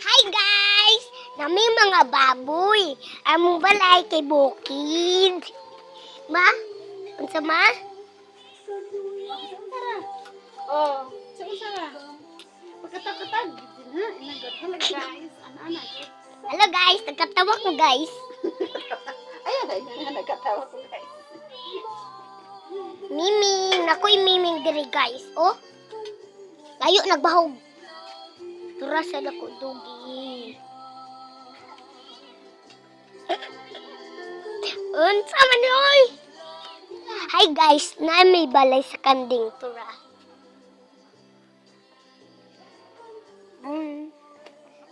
Hi guys! Nami mga baboy. Among balay kay bukid. Ma? Unsa ma? Oh, sara. Pagkatag-katag. Ha, inagad. Hello guys. Anak. Hello guys, nagkatawa ko guys. Ayun, nagkatawa ko guys. Miming, ako'y miming diri guys. Oh. Layo nagbahog. Turas sa dako dugi. Unsa man oy? Hi guys, na may balay sa kanding tura.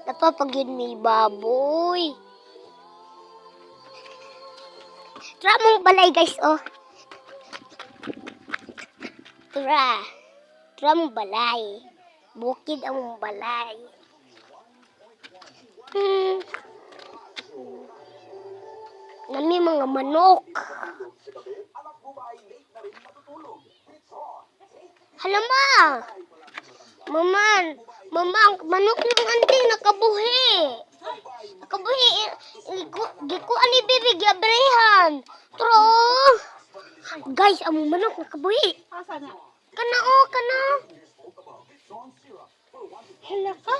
Napapagid may baboy. Tura mong balay guys, oh. Tura. Tura mong balay. Bukid ang mong balay. Nami mga manok. Hala ma. Mama, ang manok ng anting nakabuhi. Nakabuhi. Giku ani bibig yabrehan. Tro. Guys, among manok nakabuhi. Asa na? Kana oh, kana. Hala ka?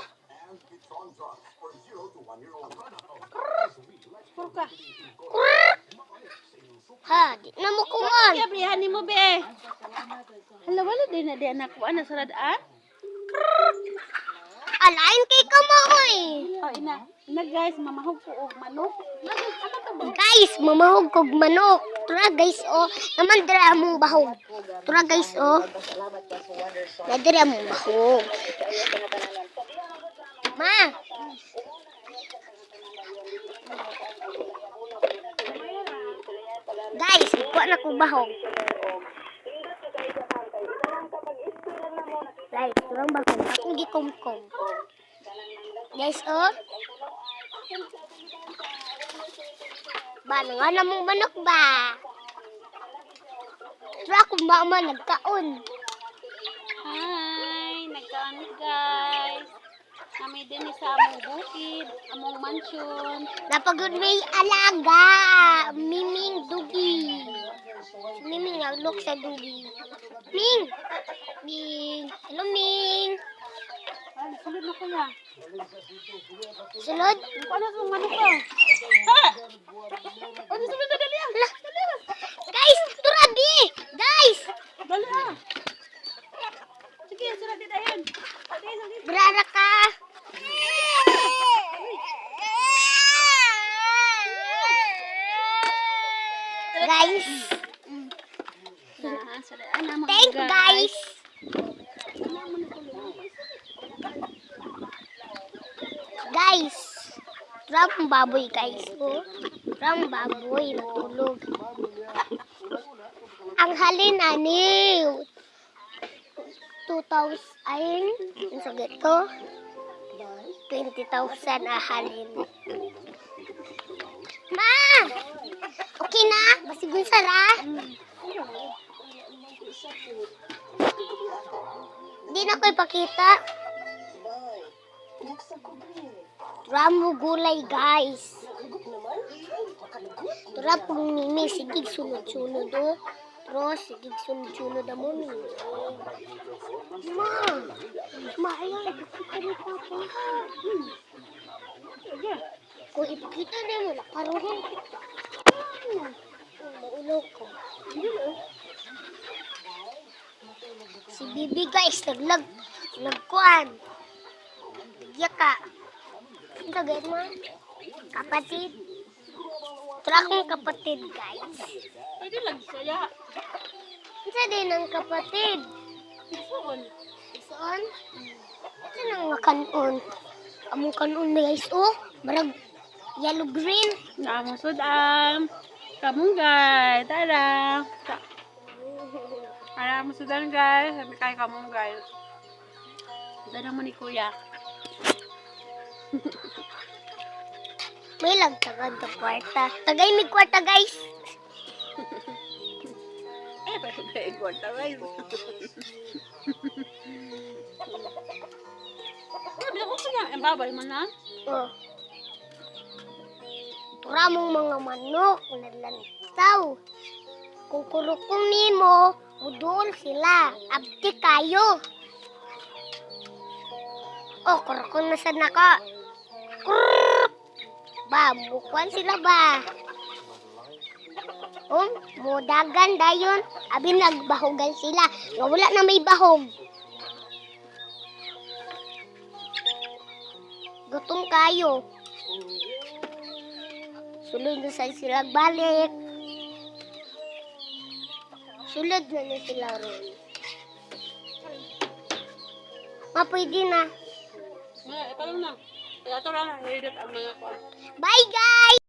Purka. Ha, di na mo kuwan. Kaya prihan mo be. Hala, wala din na di anak ko. Ano sa radaan? Alain kay ka mo oy. Oh, ina guys, mamahog ko og manok. Ano to ba? Guys, mamahog kog manok. Tura guys oh, naman dira among bahog. Tura guys oh. Na dira among bahog. Ma. Guys, kuha na kog bahog. Guys, turang bahog. Akong gikumkum. Guys oh. Ba, nga namong manok ba? Tura akong mama nagkaon. Hi, nagkaan guys. Kami din sa among bukid, among mansion. Napagod may alaga. Miming dugi. Si Miming naglok sa dugi. Ming! Ming! Hello, Ming! Ay, sulod na kuya. Sulod? Ano itong manok ko? Ha! Ano sulod na dali ah? Dali ah! Guys! Turabi! Guys! Dali ah! Sige, sulod din ayun. Sige. Brara ka! Guys! Thank you, guys! Guys! Ram baboy, guys. Oh. Ram baboy. Natulog. Ang halin, aniw. 2,000 ayun. Ang sagot ko. 20,000 ahalin. Ma! Okay na? Basigun sara? Hindi na ko ipakita. Ramo gulay, guys. Tura pong mimi, sigig sunod-sunod, oh. Pero sigig sunod-sunod na mo, mimi. Ma, ayan, ipakita ni Papa. Kung ipakita na mo, nakaroon kita. Maulo ko. Si Bibi, guys, nagkuhan. Bigya ka. Ang tagay mo? Kapatid. Tura akong kapatid, guys. Pwede lang saya. Isa din ang kapatid. Isuon. Saan? Saan ang makanon? Among kanon, guys. Oh, marag yellow-green. Among sudan. Kamunggay. Tara. Tara, among sudan guys. Sabi kayo kamunggay. Sudan naman ni kuya. May lagtagad na kwarta. Tagay may kwarta, guys. Pero may kwarta guys. Sabi ko kaya, ang babay mo na. Oh. Tura mong mga manok, nalantaw. Kung kurukong nimo, udol sila. Abdi kayo. Oh, kurukong na sad nako. Kuruk! Ba, bukwan sila ba? Mudagan dayon. Abi nagbahogan sila. Nga wala na may bahog. Gutom kayo. Sulod na sa sila balik. Sulod na sila ron. Pwede na. Ipalaw na. Kaya ito lang, edit ang mga Bye guys!